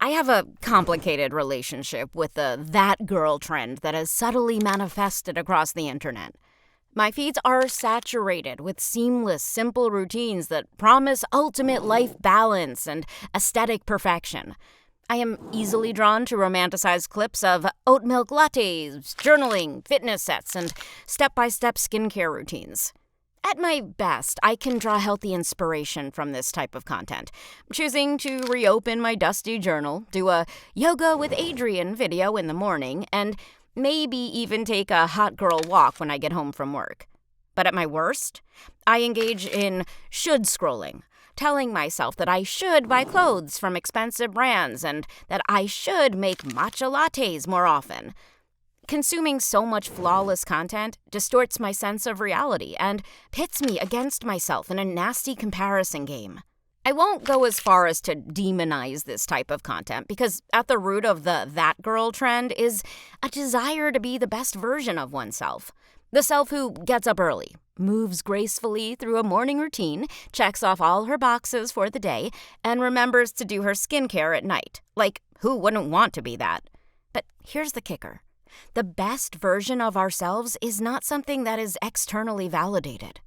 I have a complicated relationship with the that girl trend that has subtly manifested across the internet. My feeds are saturated with seamless, simple routines that promise ultimate life balance and aesthetic perfection. I am easily drawn to romanticized clips of oat milk lattes, journaling, fitness sets, and step-by-step skincare routines. At my best, I can draw healthy inspiration from this type of content, choosing to reopen my dusty journal, do a yoga with Adriene video in the morning, and maybe even take a hot girl walk when I get home from work. But at my worst, I engage in should scrolling, telling myself that I should buy clothes from expensive brands and that I should make matcha lattes more often. Consuming so much flawless content distorts my sense of reality and pits me against myself in a nasty comparison game. I won't go as far as to demonize this type of content because at the root of the that girl trend is a desire to be the best version of oneself. The self who gets up early, moves gracefully through a morning routine, checks off all her boxes for the day, and remembers to do her skincare at night. Like, who wouldn't want to be that? But here's the kicker. The best version of ourselves is not something that is externally validated.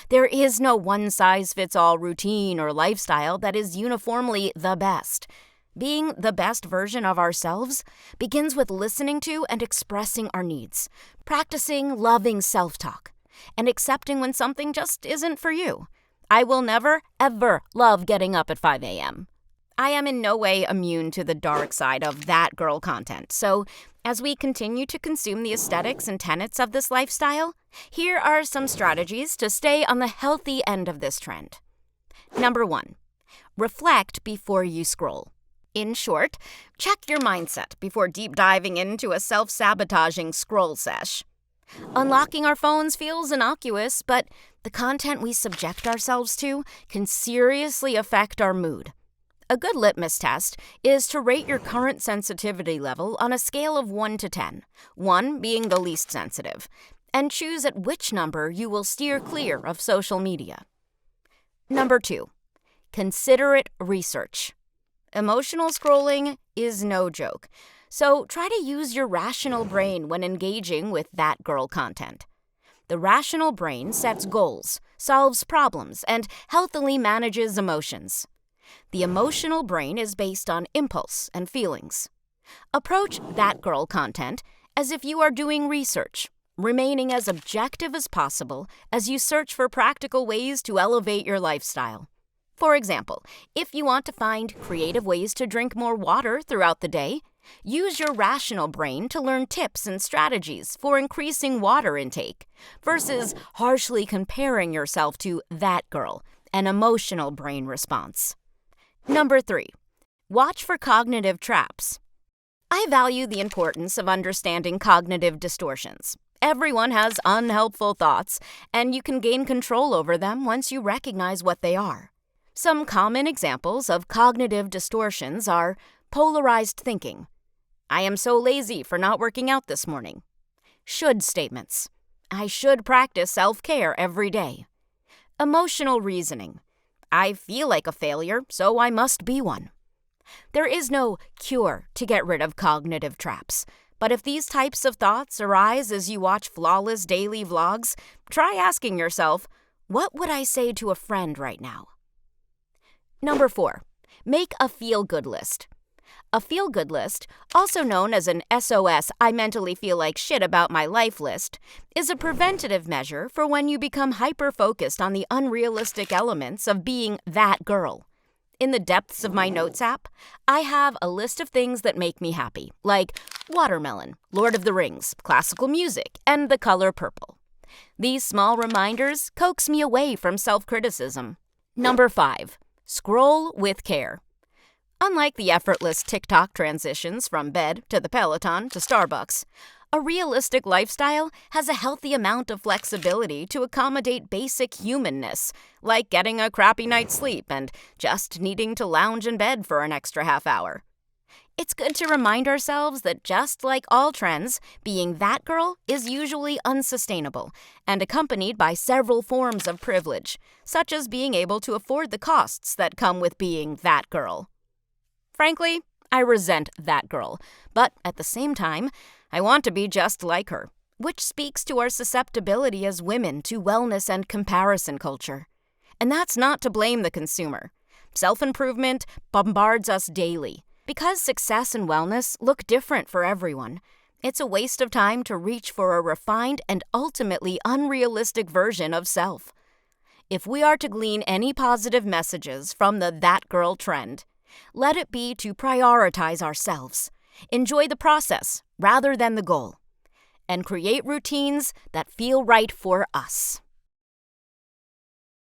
There is no one-size-fits-all routine or lifestyle that is uniformly the best. Being the best version of ourselves begins with listening to and expressing our needs, practicing loving self-talk, and accepting when something just isn't for you. I will never, ever love getting up at 5 a.m. I am in no way immune to the dark side of that girl content, so as we continue to consume the aesthetics and tenets of this lifestyle, here are some strategies to stay on the healthy end of this trend. Number 1, reflect before you scroll. In short, check your mindset before deep diving into a self-sabotaging scroll sesh. Unlocking our phones feels innocuous, but the content we subject ourselves to can seriously affect our mood. A good litmus test is to rate your current sensitivity level on a scale of 1 to 10, 1 being the least sensitive, and choose at which number you will steer clear of social media. Number 2, considerate research. Emotional scrolling is no joke, so try to use your rational brain when engaging with that girl content. The rational brain sets goals, solves problems, and healthily manages emotions. The emotional brain is based on impulse and feelings. Approach that girl content as if you are doing research, remaining as objective as possible as you search for practical ways to elevate your lifestyle. For example, if you want to find creative ways to drink more water throughout the day, use your rational brain to learn tips and strategies for increasing water intake, versus harshly comparing yourself to that girl, an emotional brain response. Number 3, watch for cognitive traps. I value the importance of understanding cognitive distortions. Everyone has unhelpful thoughts, and you can gain control over them once you recognize what they are. Some common examples of cognitive distortions are polarized thinking. I am so lazy for not working out this morning. Should statements. I should practice self-care every day. Emotional reasoning. I feel like a failure, so I must be one. There is no cure to get rid of cognitive traps, but if these types of thoughts arise as you watch flawless daily vlogs, try asking yourself, what would I say to a friend right now? Number 4, make a FeelGood list. A FeelGood list, also known as an SOS I mentally feel like shit about my life list, is a preventative measure for when you become hyper-focused on the unrealistic elements of being that girl. In the depths of my notes app, I have a list of things that make me happy, like watermelon, Lord of the Rings, classical music, and the color purple. These small reminders coax me away from self-criticism. Number 5, scroll with care. Unlike the effortless TikTok transitions from bed to the Peloton to Starbucks, a realistic lifestyle has a healthy amount of flexibility to accommodate basic humanness, like getting a crappy night's sleep and just needing to lounge in bed for an extra half hour. It's good to remind ourselves that just like all trends, being that girl is usually unsustainable and accompanied by several forms of privilege, such as being able to afford the costs that come with being that girl. Frankly, I resent that girl, but at the same time, I want to be just like her, which speaks to our susceptibility as women to wellness and comparison culture. And that's not to blame the consumer. Self-improvement bombards us daily. Because success and wellness look different for everyone, it's a waste of time to reach for a refined and ultimately unrealistic version of self. If we are to glean any positive messages from the that girl trend, let it be to prioritize ourselves, enjoy the process rather than the goal, and create routines that feel right for us.